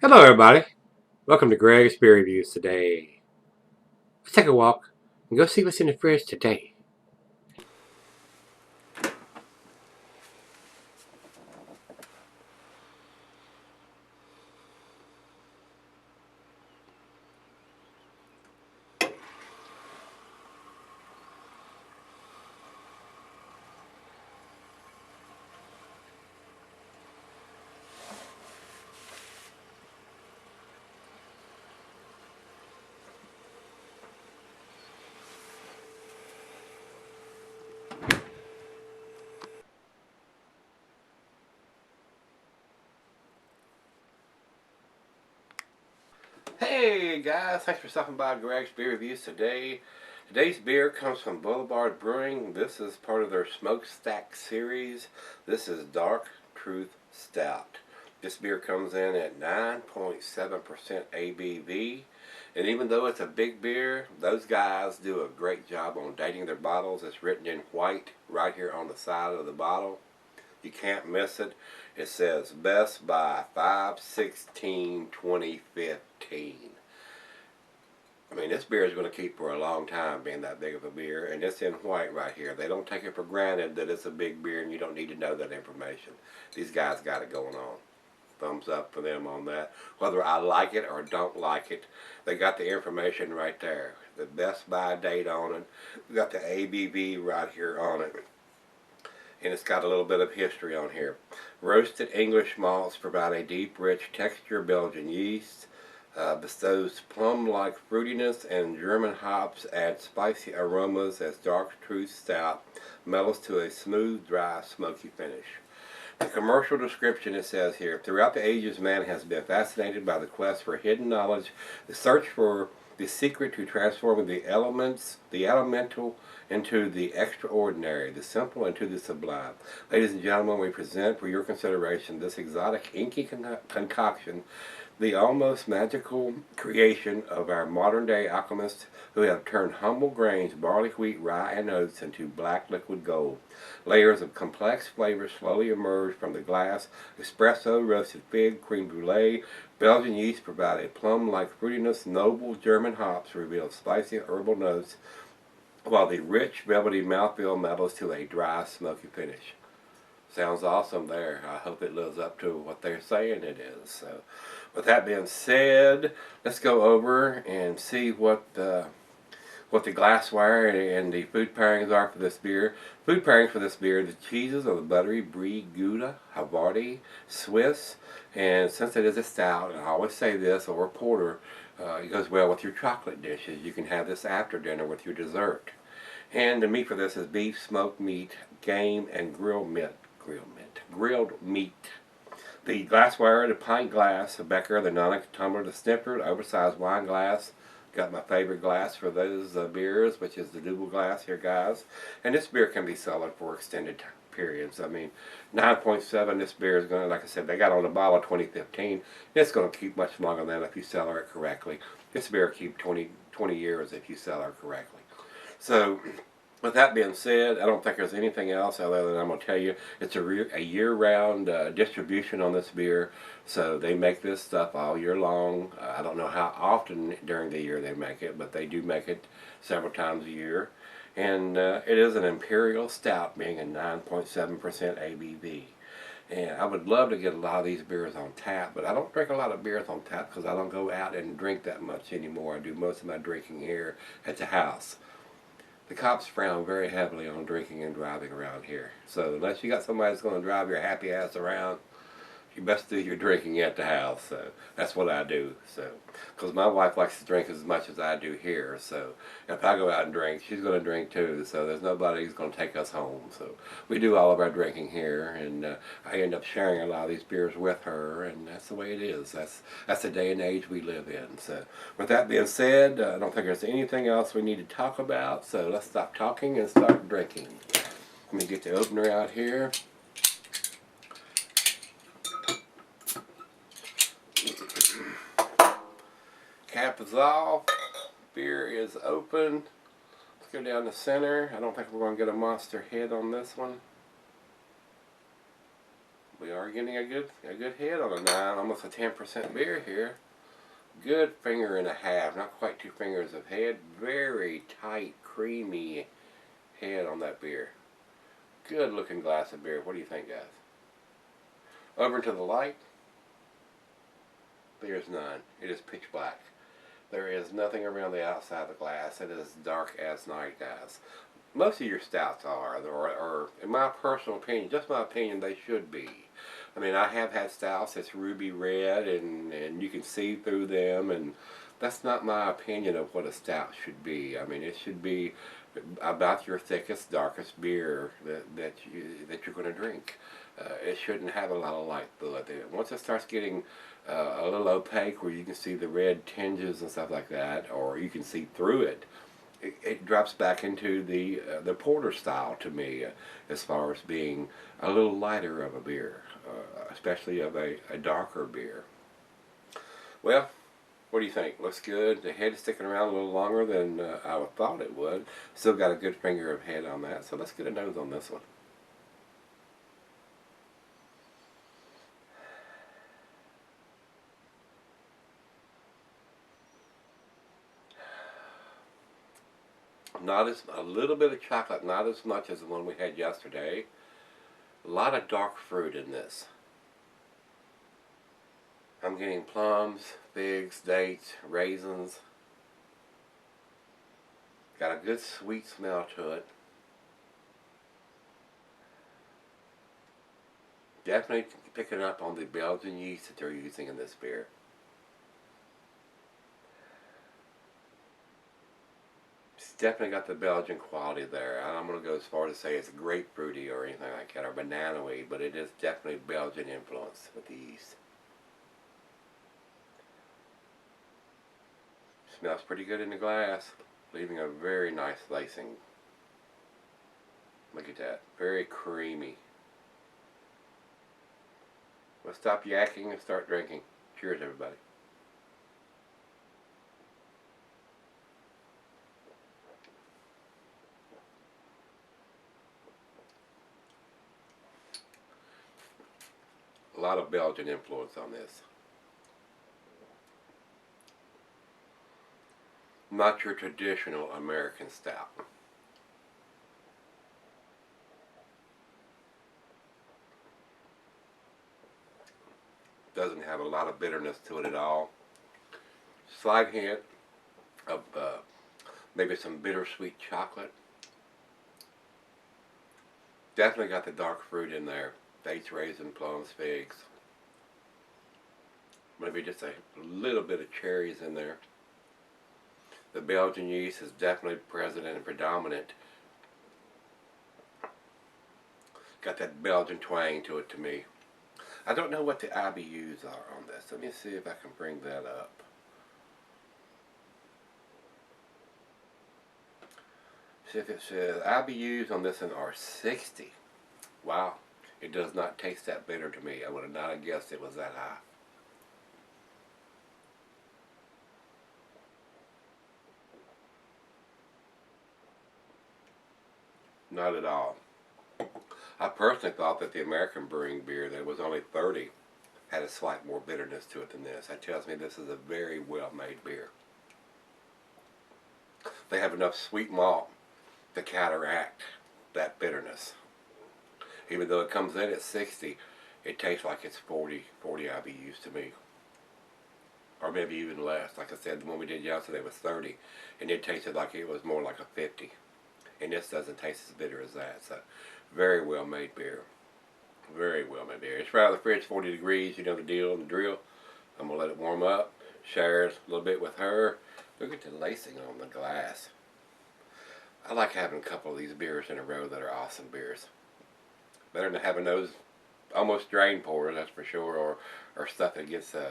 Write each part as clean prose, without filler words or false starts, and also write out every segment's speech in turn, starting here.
Hello everybody, welcome to Gregsbeerreviews today. Let's take a walk and go see what's in the fridge today. Hey guys, thanks for stopping by Gregsbeerreviews today. Today's beer comes from Boulevard Brewing. This is part of their Smokestack series. This is Dark Truth Stout. This beer comes in at 9.7% ABV. And even though it's a big beer, those guys do a great job on dating their bottles. It's written in white right here on the side of the bottle. You can't miss it. It says Best by 5/16/2015. I mean, this beer is going to keep for a long time being that big of a beer, and it's in white right here. They don't take it for granted that it's a big beer and you don't need to know that information. These guys got it going on. Thumbs up for them on that. Whether I like it or don't like it, they got the information right there. The Best By date on it. We got the ABV right here on it. And it's got a little bit of history on here. Roasted English malts provide a deep, rich texture. Belgian yeast bestows plum-like fruitiness, and German hops add spicy aromas as Dark Truth Stout mellows to a smooth, dry, smoky finish. The commercial description, it says here, throughout the ages man has been fascinated by the quest for hidden knowledge, the search for the secret to transforming the elemental into the extraordinary, the simple into the sublime. Ladies and gentlemen, we present for your consideration this exotic inky concoction, the almost magical creation of our modern-day alchemists who have turned humble grains, barley, wheat, rye, and oats into black liquid gold. Layers of complex flavors slowly emerge from the glass. Espresso, roasted fig, creme brulee, Belgian yeast provide a plum-like fruitiness. Noble German hops reveal spicy herbal notes, while the rich, velvety mouthfeel mellows to a dry, smoky finish. Sounds awesome there. I hope it lives up to what they're saying it is. So, with that being said, let's go over and see what the glassware and the food pairings are for this beer. Food pairings for this beer: the cheeses are the buttery Brie, Gouda, Havarti, Swiss, and since it is a stout, and I always say this, or a porter, it goes well with your chocolate dishes. You can have this after dinner with your dessert. And the meat for this is beef, smoked meat, game, and grilled meat. The glassware, the pint glass, the Becker, the Nonic tumbler, the snifter, the oversized wine glass. Got my favorite glass for those beers, which is the double glass here, guys. And this beer can be solid for extended periods. I mean, 9.7, this beer is going to, like I said, they got on the bottle 2015. It's going to keep much longer than if you cellar it correctly. This beer will keep 20 years if you cellar it correctly. So, with that being said, I don't think there's anything else other than I'm going to tell you it's a year-round distribution on this beer. So they make this stuff all year long. I don't know how often during the year they make it, but they do make it several times a year. And it is an Imperial Stout, being a 9.7% ABV. And I would love to get a lot of these beers on tap, but I don't drink a lot of beers on tap because I don't go out and drink that much anymore. I do most of my drinking here at the house. The cops frown very heavily on drinking and driving around here. So unless you got somebody that's going to drive your happy ass around, you best do your drinking at the house. So that's what I do. So, because my wife likes to drink as much as I do here. So if I go out and drink, she's going to drink too. So there's nobody who's going to take us home. So we do all of our drinking here, and I end up sharing a lot of these beers with her, and that's the way it is. That's the day and age we live in. So with that being said, I don't think there's anything else we need to talk about. So let's stop talking and start drinking. Let me get the opener out here. Cap is off. Beer is open. Let's go down the center. I don't think we're going to get a monster head on this one. We are getting a good head on a 9, almost a 10% beer here. Good finger and a half, not quite 2 fingers of head. Very tight, creamy head on that beer. Good looking glass of beer. What do you think, guys? Over to the light. There's none. It is pitch black. There is nothing around the outside of the glass. It is dark as night, guys. Most of your stouts are, or in my personal opinion, just my opinion, they should be. I mean, I have had stouts that's ruby red, and you can see through them, and that's not my opinion of what a stout should be. I mean, it should be about your thickest, darkest beer that you're going to drink. It shouldn't have a lot of light through it. Once it starts getting a little opaque, where you can see the red tinges and stuff like that, or you can see through it, it drops back into the porter style to me, as far as being a little lighter of a beer, especially of a darker beer. Well, what do you think? Looks good. The head is sticking around a little longer than I thought it would. Still got a good finger of head on that, so let's get a nose on this one. A little bit of chocolate, not as much as the one we had yesterday. A lot of dark fruit in this. I'm getting plums, figs, dates, raisins. Got a good sweet smell to it. Definitely picking up on the Belgian yeast that they're using in this beer. Definitely got the Belgian quality there. I'm going to go as far as to say it's grapefruity or anything like that, or banana-y, but it is definitely Belgian influence with the yeast. Smells pretty good in the glass, leaving a very nice lacing. Look at that, very creamy. Let's stop yakking and start drinking. Cheers, everybody. A lot of Belgian influence on this. Not your traditional American stout. Doesn't have a lot of bitterness to it at all. Slight hint of maybe some bittersweet chocolate. Definitely got the dark fruit in there. Dates, raisin, plums, figs. Maybe just a little bit of cherries in there. The Belgian yeast is definitely present and predominant. Got that Belgian twang to it to me. I don't know what the IBUs are on this. Let me see if I can bring that up. See if it says IBUs on this one are 60. Wow. It does not taste that bitter to me. I would have not guessed it was that high. Not at all. I personally thought that the American brewing beer that was only 30 had a slight more bitterness to it than this. That tells me this is a very well made beer. They have enough sweet malt to counteract that bitterness. Even though it comes in at 60, it tastes like it's 40 IBUs to me. Or maybe even less. Like I said, the one we did yesterday was 30, and it tasted like it was more like a 50. And this doesn't taste as bitter as that. So, very well made beer. Very well made beer. It's right out of the fridge, 40 degrees, you know the deal and the drill. I'm going to let it warm up. Share it a little bit with her. Look at the lacing on the glass. I like having a couple of these beers in a row that are awesome beers. Better than having those almost drain pours, that's for sure, or stuff that gets a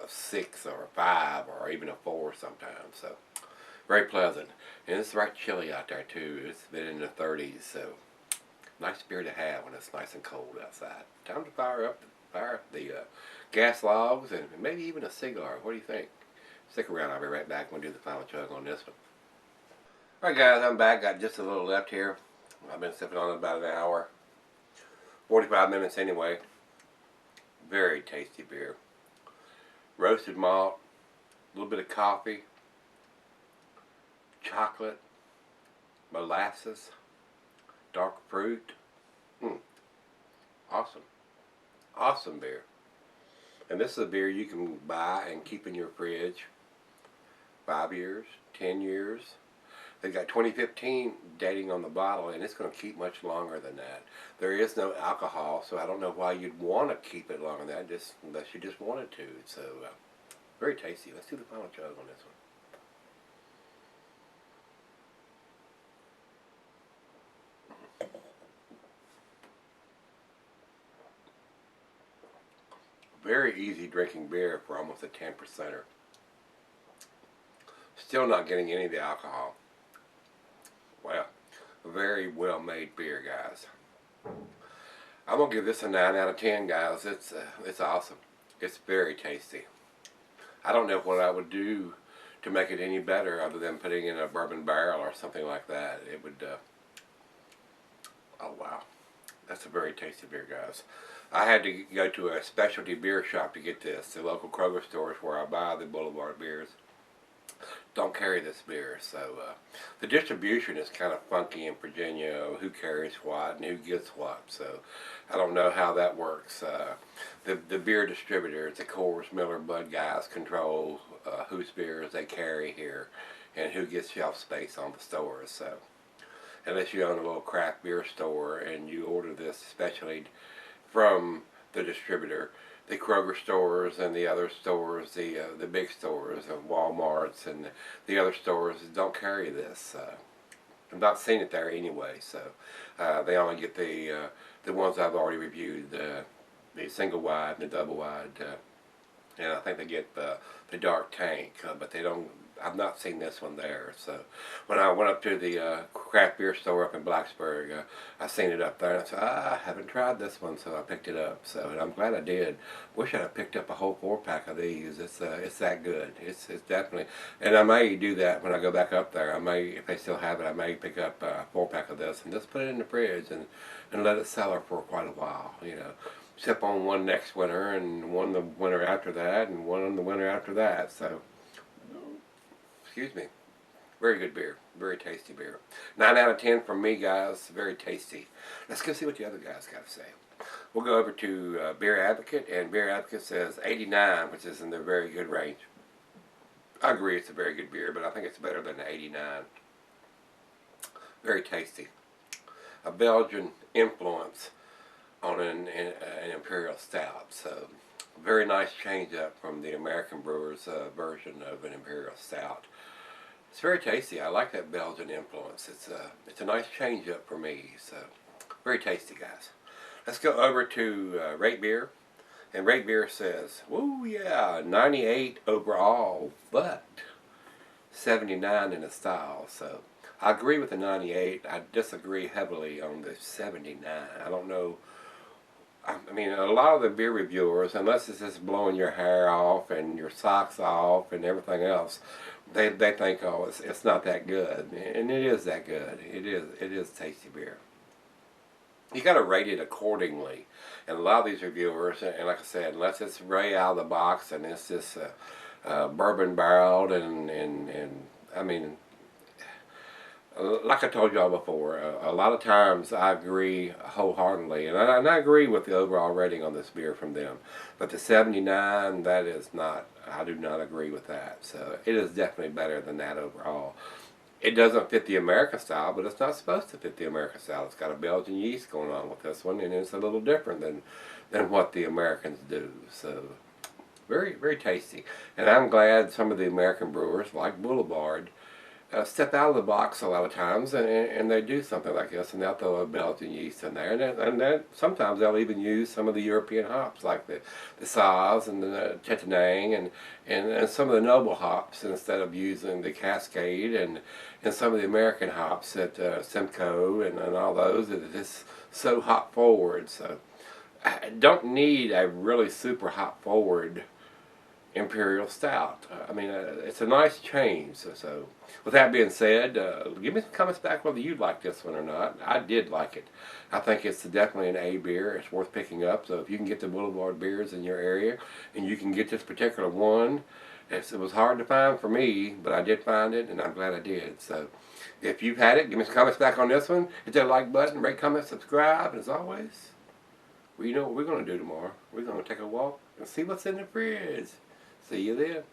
6 or a 5 or even a 4 sometimes. So, very pleasant. And it's right chilly out there too. It's been in the 30s, so nice beer to have when it's nice and cold outside. Time to fire up the gas logs and maybe even a cigar. What do you think? Stick around, I'll be right back when we do the final chug on this one. Alright guys, I'm back. Got just a little left here. I've been sipping on it about an hour. 45 minutes anyway. Very tasty beer. Roasted malt, a little bit of coffee, chocolate, molasses, dark fruit. Awesome. Awesome beer. And this is a beer you can buy and keep in your fridge 5 years, 10 years. They've got 2015 dating on the bottle, and it's going to keep much longer than that. There is no alcohol, so I don't know why you'd want to keep it longer than that, just unless you just wanted to. So, very tasty. Let's do the final chug on this one. Very easy drinking beer for almost a 10%er. Still not getting any of the alcohol. Well, a very well made beer, guys. I'm gonna give this a 9 out of 10, guys. It's awesome. It's very tasty. I don't know what I would do to make it any better other than putting in a bourbon barrel or something like that. It would. Oh wow, that's a very tasty beer, guys. I had to go to a specialty beer shop to get this. The local Kroger stores where I buy the Boulevard beers don't carry this beer, so the distribution is kind of funky in Virginia. Who carries what and who gets what, so I don't know how that works. The beer distributors, the Coors, Miller, Bud guys control whose beers they carry here and who gets shelf space on the stores. So unless you own a little craft beer store and you order this especially from the distributor, the Kroger stores and the other stores, the big stores, and Walmarts and the other stores don't carry this. I've not seen it there anyway, so they only get the ones I've already reviewed, the single wide and the double wide, and I think they get the dark tank, but they don't. I've not seen this one there. So when I went up to the craft beer store up in Blacksburg, I seen it up there, and I said, I haven't tried this one, so I picked it up. So, and I'm glad I did. Wish I'd have picked up a whole 4-pack of these. It's that good. It's definitely, and I may do that when I go back up there. I may, if they still have it, I may pick up a 4-pack of this and just put it in the fridge and let it cellar for quite a while. You know, sip on one next winter and one the winter after that and one on the winter after that. So. Excuse me. Very good beer. Very tasty beer. 9 out of 10 from me, guys. Very tasty. Let's go see what the other guys got to say. We'll go over to Beer Advocate, and Beer Advocate says 89, which is in the very good range. I agree it's a very good beer, but I think it's better than the 89. Very tasty. A Belgian influence on an Imperial Stout. So, very nice change up from the American Brewers version of an Imperial Stout. It's very tasty. I like that Belgian influence. It's a nice change up for me. So very tasty, guys. Let's go over to Rate Beer, and Rate Beer says, "Woo yeah, 98 overall, but 79 in the style." So I agree with the 98. I disagree heavily on the 79. I don't know. I mean, a lot of the beer reviewers, unless it's just blowing your hair off and your socks off and everything else, they think, oh, it's not that good, and it is that good. It is tasty beer. You got to rate it accordingly, and a lot of these reviewers, and like I said, unless it's right out of the box and it's just bourbon barreled and I mean. Like I told y'all before, a lot of times I agree wholeheartedly, and I agree with the overall rating on this beer from them. But the 79, that is not, I do not agree with that. So it is definitely better than that overall. It doesn't fit the American style, but it's not supposed to fit the American style. It's got a Belgian yeast going on with this one, and it's a little different than what the Americans do. So very, very tasty. And I'm glad some of the American brewers, like Boulevard, step out of the box a lot of times, and they do something like this, and they'll throw a Belgian yeast in there, and then sometimes they'll even use some of the European hops, like the Saaz and the Tettnang, and some of the noble hops, instead of using the Cascade and some of the American hops at Simcoe and all those. It's just so hop forward. So I don't need a really super hop forward Imperial Stout. I mean, it's a nice change. So, with that being said, give me some comments back whether you like this one or not. I did like it. I think it's definitely an A beer. It's worth picking up. So if you can get the Boulevard beers in your area, and you can get this particular one, it was hard to find for me, but I did find it, and I'm glad I did. So if you've had it, give me some comments back on this one. Hit that like button, rate, comment, subscribe, and as always, well, you know what we're going to do tomorrow. We're going to take a walk and see what's in the fridge. See you then.